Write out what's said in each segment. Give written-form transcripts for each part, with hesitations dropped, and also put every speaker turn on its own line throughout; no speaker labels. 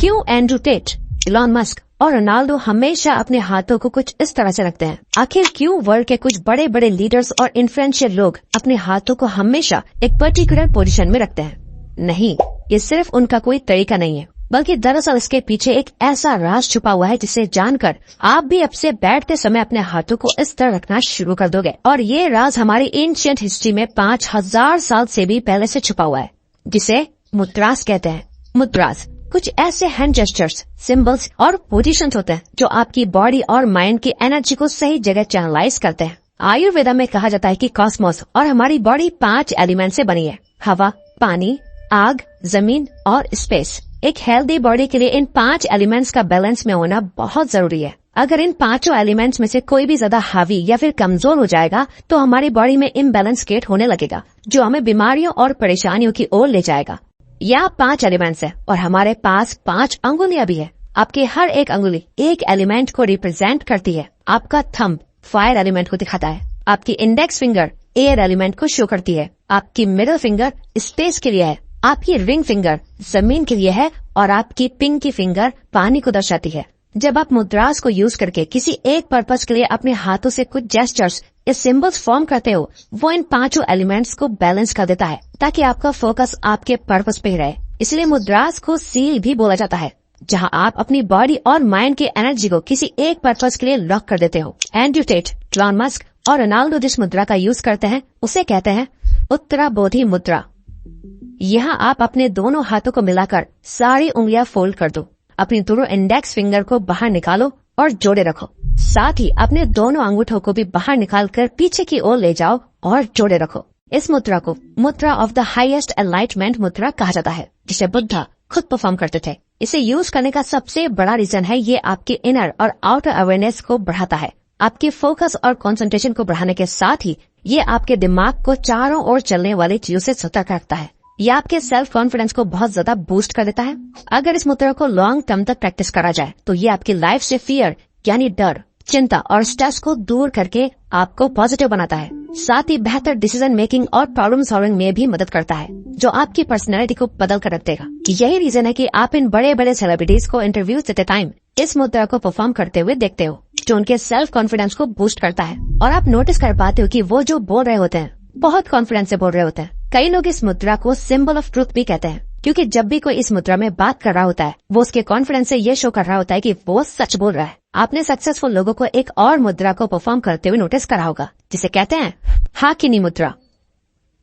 क्यों Andrew Tate, Elon Musk और Ronaldo हमेशा अपने हाथों को कुछ इस तरह से रखते हैं? आखिर क्यों वर्ल्ड के कुछ बड़े बड़े लीडर्स और इन्फ्लुएंशियल लोग अपने हाथों को हमेशा एक पर्टिकुलर पोजीशन में रखते हैं? नहीं, ये सिर्फ उनका कोई तरीका नहीं है, बल्कि दरअसल इसके पीछे एक ऐसा राज छुपा हुआ है जिसे जानकर आप भी अब से बैठते समय अपने हाथों को इस तरह रखना शुरू कर दोगे। और ये राज हमारी एंशिएंट हिस्ट्री में 5000 साल से भी पहले से छुपा हुआ है, जिसे मुद्रास कहते हैं। मुद्रास कुछ ऐसे हैंड जेस्चर्स, सिंबल्स और पोजीशंस होते हैं जो आपकी बॉडी और माइंड की एनर्जी को सही जगह चैनलाइज करते हैं। आयुर्वेदा में कहा जाता है कि कॉस्मोस और हमारी बॉडी 5 एलिमेंट से बनी है: हवा, पानी, आग, जमीन और स्पेस। एक हेल्दी बॉडी के लिए इन 5 एलिमेंट्स का बैलेंस में होना बहुत जरूरी है। अगर इन 5 एलिमेंट्स में से कोई भी ज्यादा हावी या फिर कमजोर हो जाएगा तो हमारी बॉडी में इम्बैलेंस क्रिएट होने लगेगा, जो हमें बीमारियों और परेशानियों की ओर ले जाएगा। यहाँ 5 एलिमेंट्स है और हमारे पास 5 अंगुलियां भी है। आपके हर एक अंगुली एक एलिमेंट को रिप्रेजेंट करती है। आपका थंब फायर एलिमेंट को दिखाता है, आपकी इंडेक्स फिंगर एयर एलिमेंट को शो करती है, आपकी मिडिल फिंगर स्पेस के लिए है, आपकी रिंग फिंगर जमीन के लिए है और आपकी पिंकी फिंगर पानी को दर्शाती है। जब आप मुद्रास को यूज करके किसी एक पर्पस के लिए अपने हाथों से कुछ जेस्चर्स या सिंबल्स फॉर्म करते हो, वो इन 5 एलिमेंट्स को बैलेंस कर देता है ताकि आपका फोकस आपके पर्पस पे ही रहे। इसलिए मुद्रास को सील भी बोला जाता है, जहां आप अपनी बॉडी और माइंड की एनर्जी को किसी एक पर्पस के लिए लॉक कर देते हो। एंड्रू टेट, इलॉन मस्क और रोनाल्डो जिस मुद्रा का यूज करते हैं उसे कहते हैं उत्तरा बोधि मुद्रा। यहाँ आप अपने दोनों हाथों को मिलाकर सारी उंगलियां फोल्ड कर दो, अपनी दोनों इंडेक्स फिंगर को बाहर निकालो और जोड़े रखो। साथ ही अपने दोनों अंगूठों को भी बाहर निकालकर पीछे की ओर ले जाओ और जोड़े रखो। इस मुद्रा को मुद्रा ऑफ द हाईएस्ट एनलाइटमेंट मुद्रा कहा जाता है, जिसे बुद्धा खुद परफॉर्म करते थे। इसे यूज करने का सबसे बड़ा रीजन है ये आपके इनर और आउटर अवेयरनेस को बढ़ाता है। आपके फोकस और कंसंट्रेशन को बढ़ाने के साथ ही ये आपके दिमाग को चारों ओर चलने वाली चीजों से सतर्क रखता है। ये आपके सेल्फ कॉन्फिडेंस को बहुत ज्यादा बूस्ट कर देता है। अगर इस मुद्रा को लॉन्ग टर्म तक प्रैक्टिस करा जाए तो ये आपकी लाइफ से फियर यानी डर, चिंता और स्ट्रेस को दूर करके आपको पॉजिटिव बनाता है। साथ ही बेहतर डिसीजन मेकिंग और प्रॉब्लम सॉल्विंग में भी मदद करता है, जो आपकी पर्सनैलिटी को बदल कर रख देगा। यही रीजन है कि आप इन बड़े बड़े सेलिब्रिटीज को इंटरव्यूज देते टाइम इस मुद्रा को परफॉर्म करते हुए देखते हो, जो उनके सेल्फ कॉन्फिडेंस को बूस्ट करता है। और आप नोटिस कर पाते हो कि वो जो बोल रहे होते हैं बहुत कॉन्फिडेंस से बोल रहे होते हैं। कई लोग इस मुद्रा को सिंबल ऑफ ट्रूथ भी कहते हैं, क्योंकि जब भी कोई इस मुद्रा में बात कर रहा होता है वो उसके कॉन्फिडेंस से ये शो कर रहा होता है कि वो सच बोल रहा है। आपने सक्सेसफुल लोगों को एक और मुद्रा को परफॉर्म करते हुए नोटिस करा होगा, जिसे कहते हैं हाकिनी मुद्रा।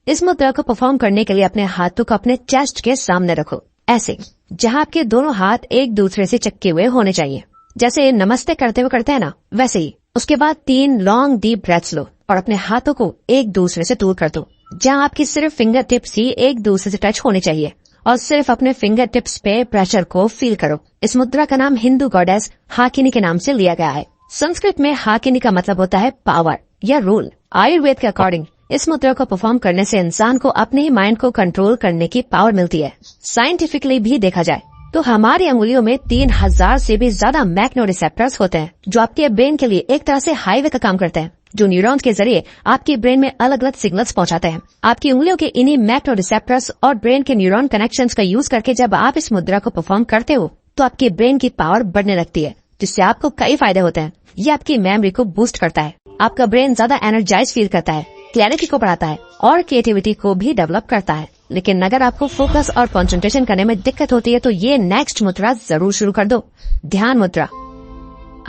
इस मुद्रा को परफॉर्म करने के लिए अपने हाथों को अपने चेस्ट के सामने रखो, ऐसे जहां आपके दोनों हाथ एक दूसरे से चिपके हुए होने चाहिए। जैसे नमस्ते करते हुए करते हैं ना, वैसे ही। उसके बाद 3 लॉन्ग डीप ब्रेथ्स लो और अपने हाथों को एक दूसरे से दूर कर दो, जहां आपकी सिर्फ फिंगर टिप्स ही एक दूसरे से टच होने चाहिए, और सिर्फ अपने फिंगर टिप्स पे प्रेशर को फील करो। इस मुद्रा का नाम हिंदू गॉडेस हाकिनी के नाम से लिया गया है। संस्कृत में हाकिनी का मतलब होता है पावर या रूल। आयुर्वेद के अकॉर्डिंग इस मुद्रा को परफॉर्म करने से इंसान को अपने ही माइंड को कंट्रोल करने की पावर मिलती है। साइंटिफिकली भी देखा जाए तो हमारी अंगुलियों में 3000 से भी ज्यादा मैग्नो रिसेप्टर्स होते हैं, जो आपके ब्रेन के लिए एक तरह से हाईवे का काम करते हैं, जो न्यूरॉन्स के जरिए आपके ब्रेन में अलग अलग सिग्नल्स पहुंचाते हैं। आपकी उंगलियों के इन्हीं मैग्नो रिसेप्टर्स और ब्रेन के न्यूरॉन कनेक्शंस का यूज करके जब आप इस मुद्रा को परफॉर्म करते हो तो आपके ब्रेन की पावर बढ़ने लगती है, जिससे आपको कई फायदे होते हैं। ये आपकी मेमोरी को बूस्ट करता है, आपका ब्रेन ज्यादा एनर्जाइज फील करता है, क्लैरिटी को बढ़ाता है और क्रिएटिविटी को भी डेवलप करता है। लेकिन अगर आपको फोकस और कंसंट्रेशन करने में दिक्कत होती है तो ये नेक्स्ट मुद्रा जरूर शुरू कर दो, ध्यान मुद्रा।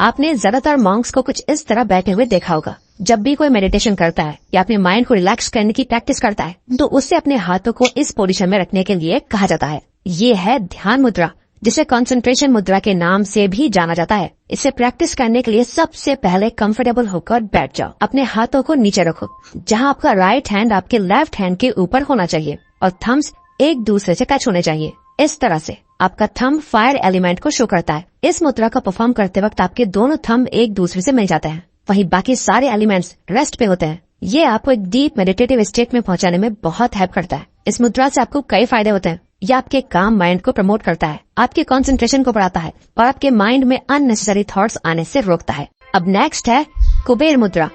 आपने ज्यादातर मॉन्क्स को कुछ इस तरह बैठे हुए देखा होगा। जब भी कोई मेडिटेशन करता है या अपने माइंड को रिलैक्स करने की प्रैक्टिस करता है तो उससे अपने हाथों को इस पोजीशन में रखने के लिए कहा जाता है। ये है ध्यान मुद्रा, जिसे कंसंट्रेशन मुद्रा के नाम से भी जाना जाता है। इसे प्रैक्टिस करने के लिए सबसे पहले कंफर्टेबल होकर बैठ जाओ। अपने हाथों को नीचे रखो, जहां आपका राइट हैंड आपके लेफ्ट हैंड के ऊपर होना चाहिए और थम्स एक दूसरे से टच होने चाहिए। इस तरह से आपका थंब फायर एलिमेंट को शो करता है। इस मुद्रा का परफॉर्म करते वक्त आपके दोनों थंब एक दूसरे से मिल जाते हैं, वहीं बाकी सारे एलिमेंट्स रेस्ट पे होते हैं। ये आपको एक डीप मेडिटेटिव स्टेट में पहुंचाने में बहुत हेल्प करता है। इस मुद्रा से आपको कई फायदे होते हैं। यह आपके काम माइंड को प्रमोट करता है, आपके कंसंट्रेशन को बढ़ाता है और आपके माइंड में अननेसेसरी थॉट्स आने से रोकता है। अब नेक्स्ट है कुबेर मुद्रा।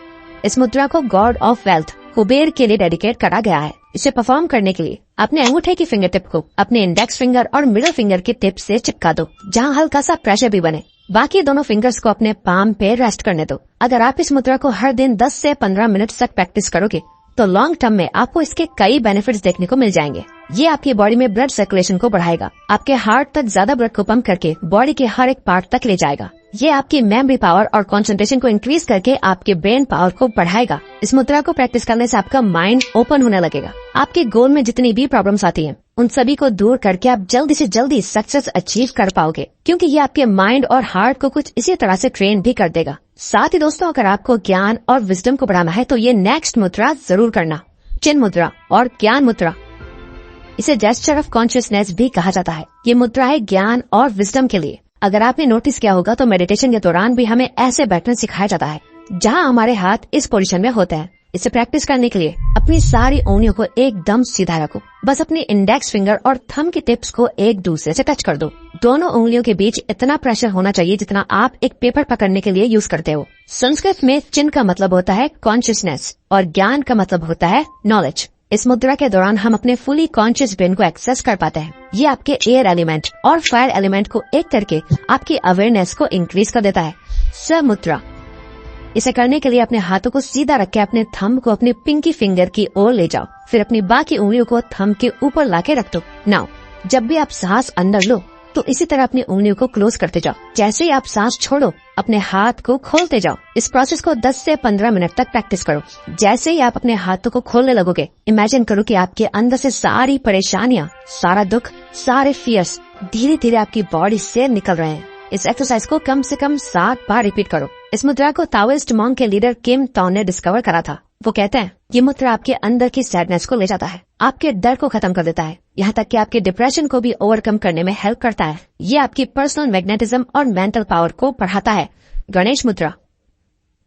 इस मुद्रा को गॉड ऑफ वेल्थ कुबेर के लिए डेडिकेट करा गया है। इसे परफॉर्म करने के लिए अपने अंगूठे की फिंगर टिप को अपने इंडेक्स फिंगर और मिडिल फिंगर की टिप से चिपका दो, जहाँ हल्का सा प्रेशर भी बने। बाकी दोनों फिंगर्स को अपने पाम पे रेस्ट करने दो। अगर आप इस मुद्रा को हर दिन 10 से 15 मिनट तक प्रैक्टिस करोगे तो लॉन्ग टर्म में आपको इसके कई बेनिफिट्स देखने को मिल जाएंगे। ये आपकी बॉडी में ब्लड सर्कुलेशन को बढ़ाएगा, आपके हार्ट तक ज्यादा ब्लड को पंप करके बॉडी के हर एक पार्ट तक ले जाएगा। ये आपकी मेमोरी पावर और कंसंट्रेशन को इंक्रीज करके आपके ब्रेन पावर को बढ़ाएगा। इस मुद्रा को प्रैक्टिस करने से आपका माइंड ओपन होने लगेगा। आपके गोल में जितनी भी प्रॉब्लम्स आती हैं उन सभी को दूर करके आप जल्दी से जल्दी सक्सेस अचीव कर पाओगे, क्योंकि ये आपके माइंड और हार्ट को कुछ इसी तरह से ट्रेन भी कर देगा। साथ ही दोस्तों, अगर आपको ज्ञान और विजडम को बढ़ाना है तो ये नेक्स्ट मुद्रा जरूर करना, चिन्ह मुद्रा और ज्ञान मुद्रा। इसे जेस्चर ऑफ कॉन्शियसनेस भी कहा जाता है। ये मुद्रा है ज्ञान और विजडम के लिए। अगर आपने नोटिस किया होगा तो मेडिटेशन के दौरान भी हमें ऐसे बैठना सिखाया जाता है जहाँ हमारे हाथ इस पोजीशन में होते हैं। इसे प्रैक्टिस करने के लिए अपनी सारी उंगलियों को एकदम सीधा रखो। बस अपनी इंडेक्स फिंगर और थंब की टिप्स को एक दूसरे से टच कर दो। दोनों उंगलियों के बीच इतना प्रेशर होना चाहिए जितना आप एक पेपर पकड़ने के लिए यूज करते हो। संस्कृत में चिन्ह का मतलब होता है कॉन्शियसनेस और ज्ञान का मतलब होता है नॉलेज। इस मुद्रा के दौरान हम अपने फुली कॉन्शियस ब्रेन को एक्सेस कर पाते हैं। ये आपके एयर एलिमेंट और फायर एलिमेंट को एक करके आपकी अवेयरनेस को इंक्रीज कर देता है। स मुद्रा। इसे करने के लिए अपने हाथों को सीधा रख के अपने थंब को अपने पिंकी फिंगर की ओर ले जाओ, फिर अपनी बाकी उंगलियों को थंब के ऊपर लाके रख दो। नाउ जब भी आप सांस अंदर लो तो इसी तरह अपनी उंगलियों को क्लोज करते जाओ। जैसे ही आप सांस छोड़ो अपने हाथ को खोलते जाओ। इस प्रोसेस को 10 से 15 मिनट तक प्रैक्टिस करो। जैसे ही आप अपने हाथों को खोलने लगोगे, इमेजिन करो कि आपके अंदर से सारी परेशानियां, सारा दुख, सारे फियर्स धीरे धीरे आपकी बॉडी से निकल रहे हैं। इस एक्सरसाइज को कम से कम 7 बार रिपीट करो। इस मुद्रा को ताओइस्ट मॉन्क के लीडर किम टॉन ने डिस्कवर करा था। वो कहते हैं ये मुद्रा आपके अंदर की सैडनेस को ले जाता है, आपके डर को खत्म कर देता है, यहाँ तक कि आपके डिप्रेशन को भी ओवरकम करने में हेल्प करता है। ये आपकी पर्सनल मैग्नेटिज्म और मेंटल पावर को बढ़ाता है। गणेश मुद्रा।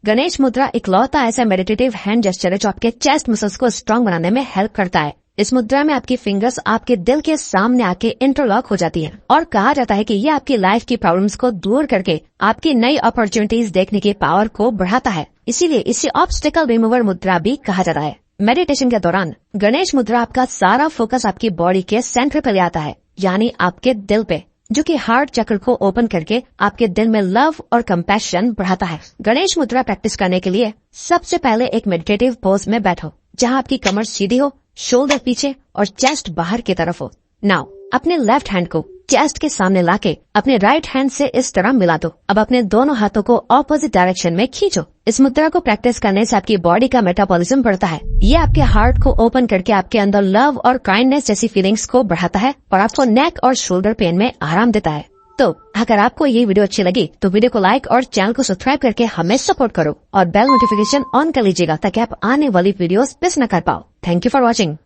गणेश मुद्रा इकलौता ऐसा मेडिटेटिव हैंड जेस्चर है जो आपके चेस्ट मसल्स को स्ट्रांग बनाने में हेल्प करता है। इस मुद्रा में आपकी फिंगर्स आपके दिल के सामने आके इंटरलॉक हो जाती हैं और कहा जाता है कि ये आपकी लाइफ की प्रॉब्लम्स को दूर करके आपकी नई अपॉर्चुनिटीज देखने की पावर को बढ़ाता है। इसीलिए इसे ऑब्स्टिकल रिमूवर मुद्रा भी कहा जाता है। मेडिटेशन के दौरान गणेश मुद्रा आपका सारा फोकस आपकी बॉडी के सेंटर पे ले आता है, यानी आपके दिल पे, जो कि हार्ट चक्र को ओपन करके आपके दिल में लव और कंपैशन बढ़ाता है। गणेश मुद्रा प्रैक्टिस करने के लिए सबसे पहले एक मेडिटेटिव पोज में बैठो, जहां आपकी कमर सीधी हो, शोल्डर पीछे और चेस्ट बाहर की तरफ हो। नाउ अपने लेफ्ट हैंड को चेस्ट के सामने लाके अपने राइट हैंड से इस तरह मिला दो। अब अपने दोनों हाथों को ऑपोजिट डायरेक्शन में खींचो। इस मुद्रा को प्रैक्टिस करने से आपकी बॉडी का मेटाबॉलिज्म बढ़ता है। ये आपके हार्ट को ओपन करके आपके अंदर लव और काइंडनेस जैसी फीलिंग्स को बढ़ाता है और आपको नेक और शोल्डर पेन में आराम देता है। तो अगर आपको ये वीडियो अच्छी लगी तो वीडियो को लाइक और चैनल को सब्सक्राइब करके हमें सपोर्ट करो और बेल नोटिफिकेशन ऑन कर लीजिएगा ताकि आप आने वाली वीडियोस मिस न कर पाओ। Thank you for watching.